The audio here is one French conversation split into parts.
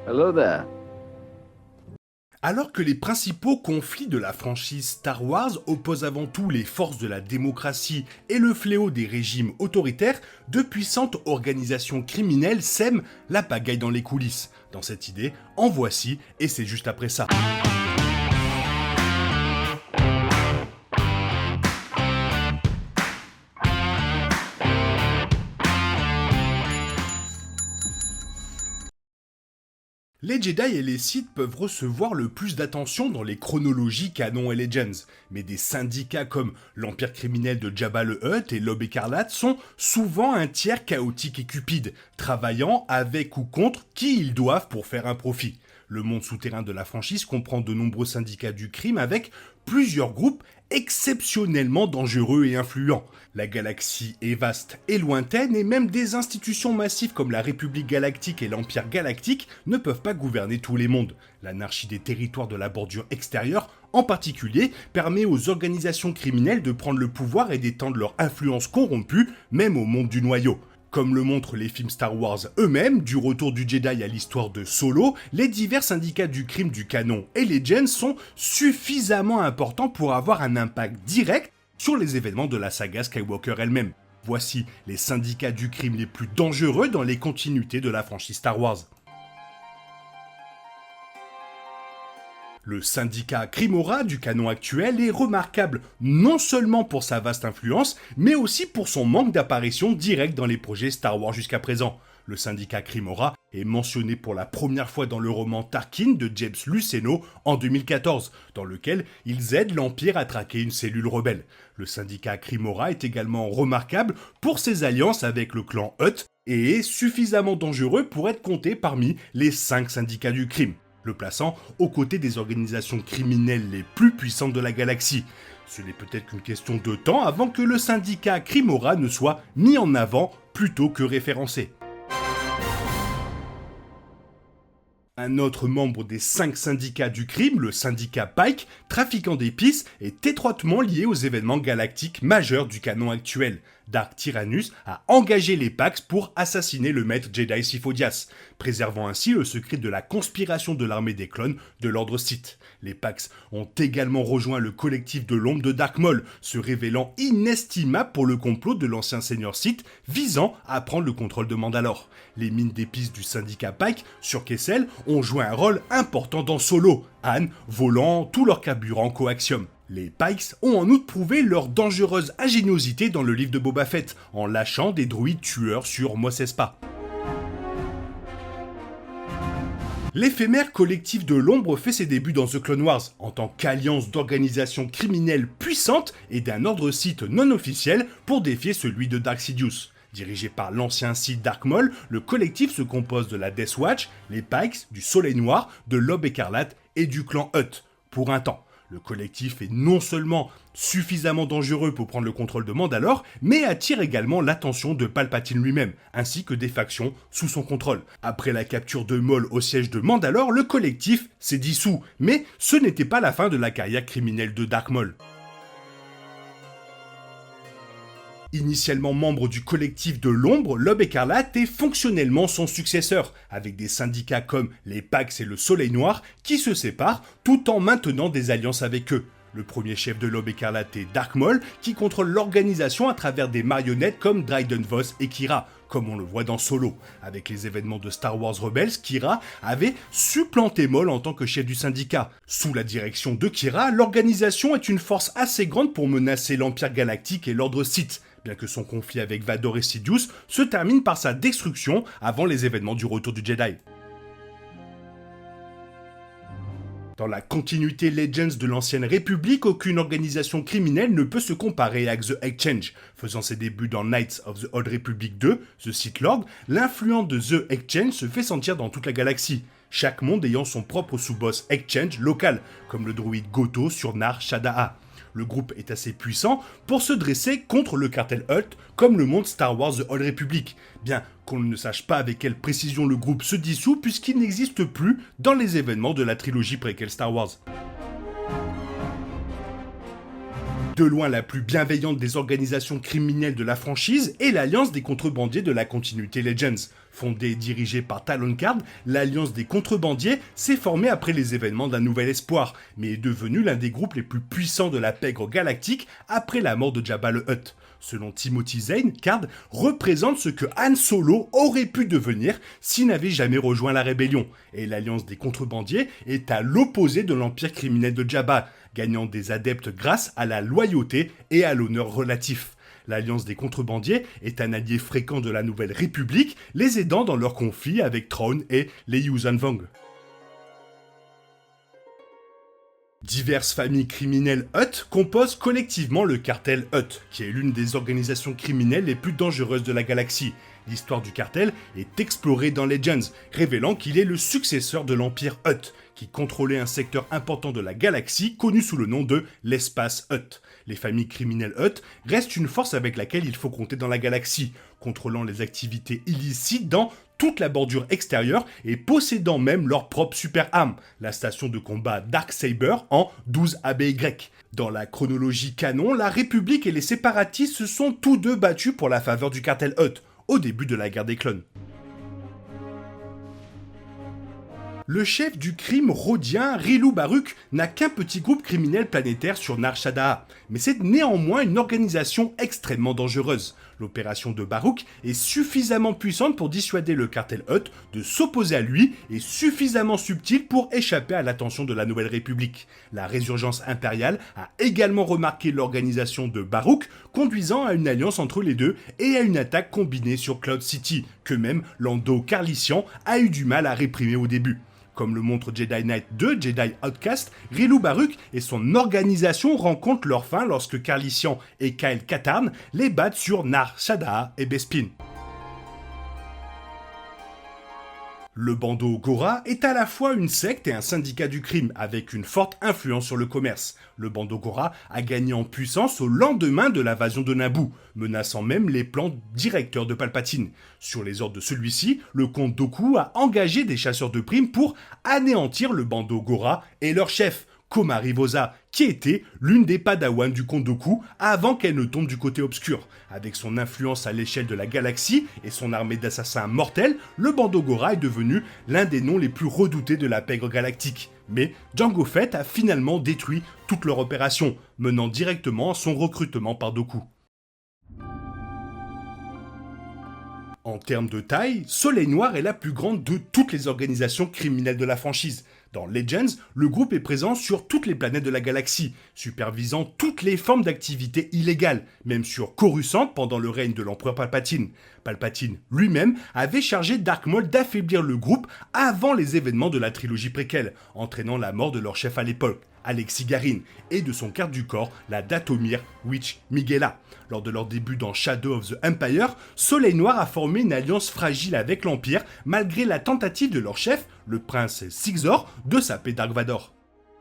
Hello there. Alors que les principaux conflits de la franchise Star Wars opposent avant tout les forces de la démocratie et le fléau des régimes autoritaires, de puissantes organisations criminelles sèment la pagaille dans les coulisses. Dans cette idée, en voici, et c'est juste après ça. Les Jedi et les Sith peuvent recevoir le plus d'attention dans les chronologies canon et Legends, mais des syndicats comme l'Empire criminel de Jabba le Hutt et l'Aube écarlate sont souvent un tiers chaotique et cupide, travaillant avec ou contre qui ils doivent pour faire un profit. Le monde souterrain de la franchise comprend de nombreux syndicats du crime avec plusieurs groupes exceptionnellement dangereux et influents. La galaxie est vaste et lointaine et même des institutions massives comme la République galactique et l'Empire galactique ne peuvent pas gouverner tous les mondes. L'anarchie des territoires de la bordure extérieure, en particulier, permet aux organisations criminelles de prendre le pouvoir et d'étendre leur influence corrompue, même au monde du noyau. Comme le montrent les films Star Wars eux-mêmes, du retour du Jedi à l'histoire de Solo, les divers syndicats du crime du canon et les Legends sont suffisamment importants pour avoir un impact direct sur les événements de la saga Skywalker elle-même. Voici les syndicats du crime les plus dangereux dans les continuités de la franchise Star Wars. Le syndicat Crimora du canon actuel est remarquable non seulement pour sa vaste influence, mais aussi pour son manque d'apparition directe dans les projets Star Wars jusqu'à présent. Le syndicat Crimora est mentionné pour la première fois dans le roman Tarkin de James Luceno en 2014, dans lequel ils aident l'Empire à traquer une cellule rebelle. Le syndicat Crimora est également remarquable pour ses alliances avec le clan Hutt et est suffisamment dangereux pour être compté parmi les 5 syndicats du crime, le plaçant aux côtés des organisations criminelles les plus puissantes de la galaxie. Ce n'est peut-être qu'une question de temps avant que le syndicat Crimora ne soit mis en avant plutôt que référencé. Un autre membre des 5 syndicats du crime, le syndicat Pike, trafiquant d'épices, est étroitement lié aux événements galactiques majeurs du canon actuel. Dark Tyrannus a engagé les Pax pour assassiner le maître Jedi Sifo-Dyas, préservant ainsi le secret de la conspiration de l'armée des clones de l'ordre Sith. Les Pax ont également rejoint le collectif de l'ombre de Dark Maul, se révélant inestimable pour le complot de l'ancien seigneur Sith visant à prendre le contrôle de Mandalore. Les mines d'épices du syndicat Pike sur Kessel ont joué un rôle important dans Solo, Han volant tout leur carburant coaxium. Les Pikes ont en outre prouvé leur dangereuse ingéniosité dans le livre de Boba Fett, en lâchant des droïdes tueurs sur Mos Espa. L'éphémère collectif de l'ombre fait ses débuts dans The Clone Wars, en tant qu'alliance d'organisations criminelles puissantes et d'un ordre Sith non officiel pour défier celui de Dark Sidious. Dirigé par l'ancien Sith Dark Maul, le collectif se compose de la Death Watch, les Pikes, du Soleil Noir, de l'Aube écarlate et du clan Hutt, pour un temps. Le collectif est non seulement suffisamment dangereux pour prendre le contrôle de Mandalore, mais attire également l'attention de Palpatine lui-même, ainsi que des factions sous son contrôle. Après la capture de Maul au siège de Mandalore, le collectif s'est dissous, mais ce n'était pas la fin de la carrière criminelle de Dark Maul. Initialement membre du collectif de l'ombre, l'Aube écarlate est fonctionnellement son successeur, avec des syndicats comme les Pax et le Soleil Noir qui se séparent tout en maintenant des alliances avec eux. Le premier chef de l'Aube écarlate est Dark Maul, qui contrôle l'organisation à travers des marionnettes comme Dryden Voss et Kira, comme on le voit dans Solo. Avec les événements de Star Wars Rebels, Kira avait supplanté Maul en tant que chef du syndicat. Sous la direction de Kira, l'organisation est une force assez grande pour menacer l'Empire galactique et l'ordre Sith, bien que son conflit avec Vador et Sidious se termine par sa destruction avant les événements du retour du Jedi. Dans la continuité Legends de l'ancienne République, aucune organisation criminelle ne peut se comparer à The Exchange. Faisant ses débuts dans Knights of the Old Republic 2, The Sith Lord, l'influence de The Exchange se fait sentir dans toute la galaxie. Chaque monde ayant son propre sous-boss Exchange local, comme le droïde Goto sur Nar Shaddaa. Le groupe est assez puissant pour se dresser contre le cartel Hutt, comme le montre Star Wars The Old Republic, bien qu'on ne sache pas avec quelle précision le groupe se dissout puisqu'il n'existe plus dans les événements de la trilogie préquelle Star Wars. De loin la plus bienveillante des organisations criminelles de la franchise est l'alliance des contrebandiers de la continuité Legends. Fondée et dirigée par Talon Card, l'Alliance des contrebandiers s'est formée après les événements d'un nouvel espoir, mais est devenue l'un des groupes les plus puissants de la pègre galactique après la mort de Jabba le Hutt. Selon Timothy Zahn, Card représente ce que Han Solo aurait pu devenir s'il n'avait jamais rejoint la rébellion, et l'Alliance des contrebandiers est à l'opposé de l'empire criminel de Jabba, gagnant des adeptes grâce à la loyauté et à l'honneur relatif. L'Alliance des contrebandiers est un allié fréquent de la Nouvelle République, les aidant dans leurs conflits avec Thrawn et les Yuuzhan Vong. Diverses familles criminelles Hutt composent collectivement le cartel Hutt, qui est l'une des organisations criminelles les plus dangereuses de la galaxie. L'histoire du cartel est explorée dans Legends, révélant qu'il est le successeur de l'Empire Hutt, qui contrôlait un secteur important de la galaxie connu sous le nom de l'espace Hutt. Les familles criminelles Hutt restent une force avec laquelle il faut compter dans la galaxie, contrôlant les activités illicites dans toute la bordure extérieure et possédant même leur propre super arme, la station de combat Darksaber en 12 ABY. Dans la chronologie canon, la République et les séparatistes se sont tous deux battus pour la faveur du cartel Hutt, au début de la guerre des clones. Le chef du crime rhodien, Rilou Baruk, n'a qu'un petit groupe criminel planétaire sur Nar Shaddaa, mais c'est néanmoins une organisation extrêmement dangereuse. L'opération de Baruk est suffisamment puissante pour dissuader le cartel Hutt de s'opposer à lui et suffisamment subtile pour échapper à l'attention de la Nouvelle République. La résurgence impériale a également remarqué l'organisation de Baruk, conduisant à une alliance entre les deux et à une attaque combinée sur Cloud City, que même Lando Calrissian a eu du mal à réprimer au début. Comme le montre Jedi Knight 2, Jedi Outcast, Rilou Baruk et son organisation rencontrent leur fin lorsque Calrissian et Kyle Katarn les battent sur Nar Shaddaa et Bespin. Le Bando Gora est à la fois une secte et un syndicat du crime, avec une forte influence sur le commerce. Le Bando Gora a gagné en puissance au lendemain de l'invasion de Naboo, menaçant même les plans directeurs de Palpatine. Sur les ordres de celui-ci, le comte Dooku a engagé des chasseurs de primes pour anéantir le Bando Gora et leur chef, Komari Vosa, qui était l'une des padawans du comte Dooku avant qu'elle ne tombe du côté obscur. Avec son influence à l'échelle de la galaxie et son armée d'assassins mortels, le Bando Gora est devenu l'un des noms les plus redoutés de la pègre galactique. Mais Jango Fett a finalement détruit toute leur opération, menant directement à son recrutement par Dooku. En termes de taille, Soleil Noir est la plus grande de toutes les organisations criminelles de la franchise. Dans Legends, le groupe est présent sur toutes les planètes de la galaxie, supervisant toutes les formes d'activités illégales, même sur Coruscant pendant le règne de l'empereur Palpatine. Palpatine lui-même avait chargé Dark Maul d'affaiblir le groupe avant les événements de la trilogie préquelle, entraînant la mort de leur chef à l'époque, Alexis Garin, et de son garde du corps, la Dathomir Witch Miguela. Lors de leur début dans Shadow of the Empire, Soleil Noir a formé une alliance fragile avec l'Empire, malgré la tentative de leur chef, le prince Sixor, de saper Dark Vador.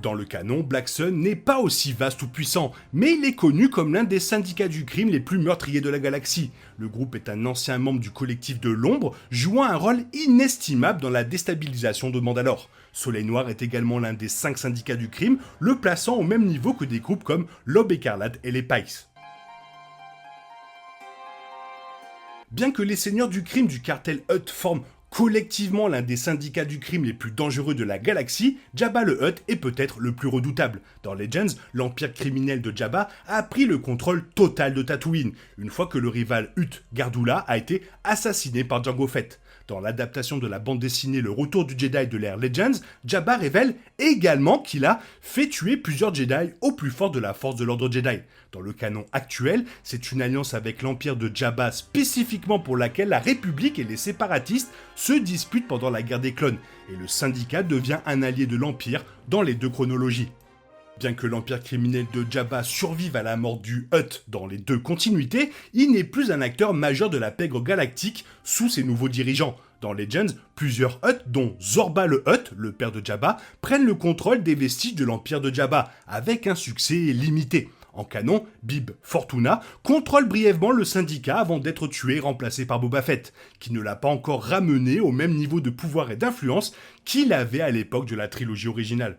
Dans le canon, Black Sun n'est pas aussi vaste ou puissant, mais il est connu comme l'un des syndicats du crime les plus meurtriers de la galaxie. Le groupe est un ancien membre du collectif de l'ombre, jouant un rôle inestimable dans la déstabilisation de Mandalore. Soleil Noir est également l'un des 5 syndicats du crime, le plaçant au même niveau que des groupes comme l'Aube Écarlate et les Pikes. Bien que les seigneurs du crime du cartel Hutt forment collectivement l'un des syndicats du crime les plus dangereux de la galaxie, Jabba le Hutt est peut-être le plus redoutable. Dans Legends, l'empire criminel de Jabba a pris le contrôle total de Tatooine, une fois que le rival Hutt Gardoula a été assassiné par Jango Fett. Dans l'adaptation de la bande dessinée Le Retour du Jedi de l'ère Legends, Jabba révèle également qu'il a fait tuer plusieurs Jedi au plus fort de la force de l'ordre Jedi. Dans le canon actuel, c'est une alliance avec l'Empire de Jabba spécifiquement pour laquelle la République et les séparatistes se disputent pendant la guerre des clones, et le syndicat devient un allié de l'Empire dans les deux chronologies. Bien que l'empire criminel de Jabba survive à la mort du Hutt dans les deux continuités, il n'est plus un acteur majeur de la pègre galactique sous ses nouveaux dirigeants. Dans Legends, plusieurs Hutt, dont Zorba le Hutt, le père de Jabba, prennent le contrôle des vestiges de l'empire de Jabba, avec un succès limité. En canon, Bib Fortuna contrôle brièvement le syndicat avant d'être tué et remplacé par Boba Fett, qui ne l'a pas encore ramené au même niveau de pouvoir et d'influence qu'il avait à l'époque de la trilogie originale.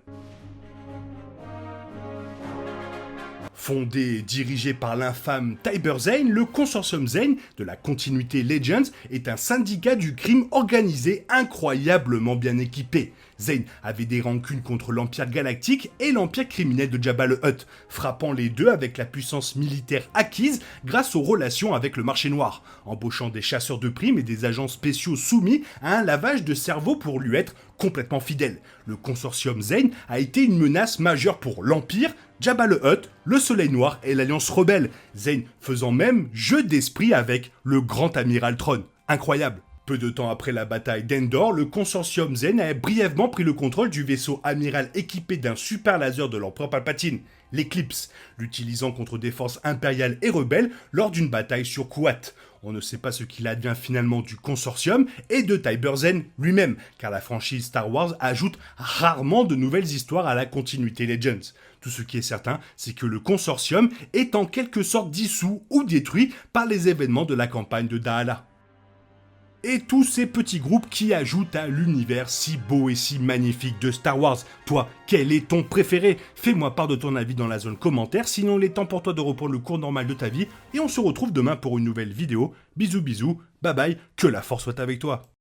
Fondé et dirigé par l'infâme Tiber Zane, le consortium Zane de la continuité Legends est un syndicat du crime organisé incroyablement bien équipé. Zane avait des rancunes contre l'Empire Galactique et l'Empire criminel de Jabba le Hutt, frappant les deux avec la puissance militaire acquise grâce aux relations avec le marché noir, embauchant des chasseurs de primes et des agents spéciaux soumis à un lavage de cerveau pour lui être complètement fidèle. Le consortium Zane a été une menace majeure pour l'Empire, Jabba le Hutt, le Soleil Noir et l'Alliance Rebelle, Zane faisant même jeu d'esprit avec le Grand Amiral Thrawn. Incroyable. Peu de temps après la bataille d'Endor, le consortium Zane a brièvement pris le contrôle du vaisseau amiral équipé d'un super laser de l'empereur Palpatine, l'Eclipse, l'utilisant contre des forces impériales et rebelles lors d'une bataille sur Kuat. On ne sait pas ce qu'il advient finalement du consortium et de Tiber Zane lui-même, car la franchise Star Wars ajoute rarement de nouvelles histoires à la continuité Legends. Tout ce qui est certain, c'est que le consortium est en quelque sorte dissous ou détruit par les événements de la campagne de Daala. Et tous ces petits groupes qui ajoutent à l'univers si beau et si magnifique de Star Wars. Toi, quel est ton préféré? Fais-moi part de ton avis dans la zone commentaire, sinon il est temps pour toi de reprendre le cours normal de ta vie, et on se retrouve demain pour une nouvelle vidéo. Bisous bisous, bye bye, que la force soit avec toi.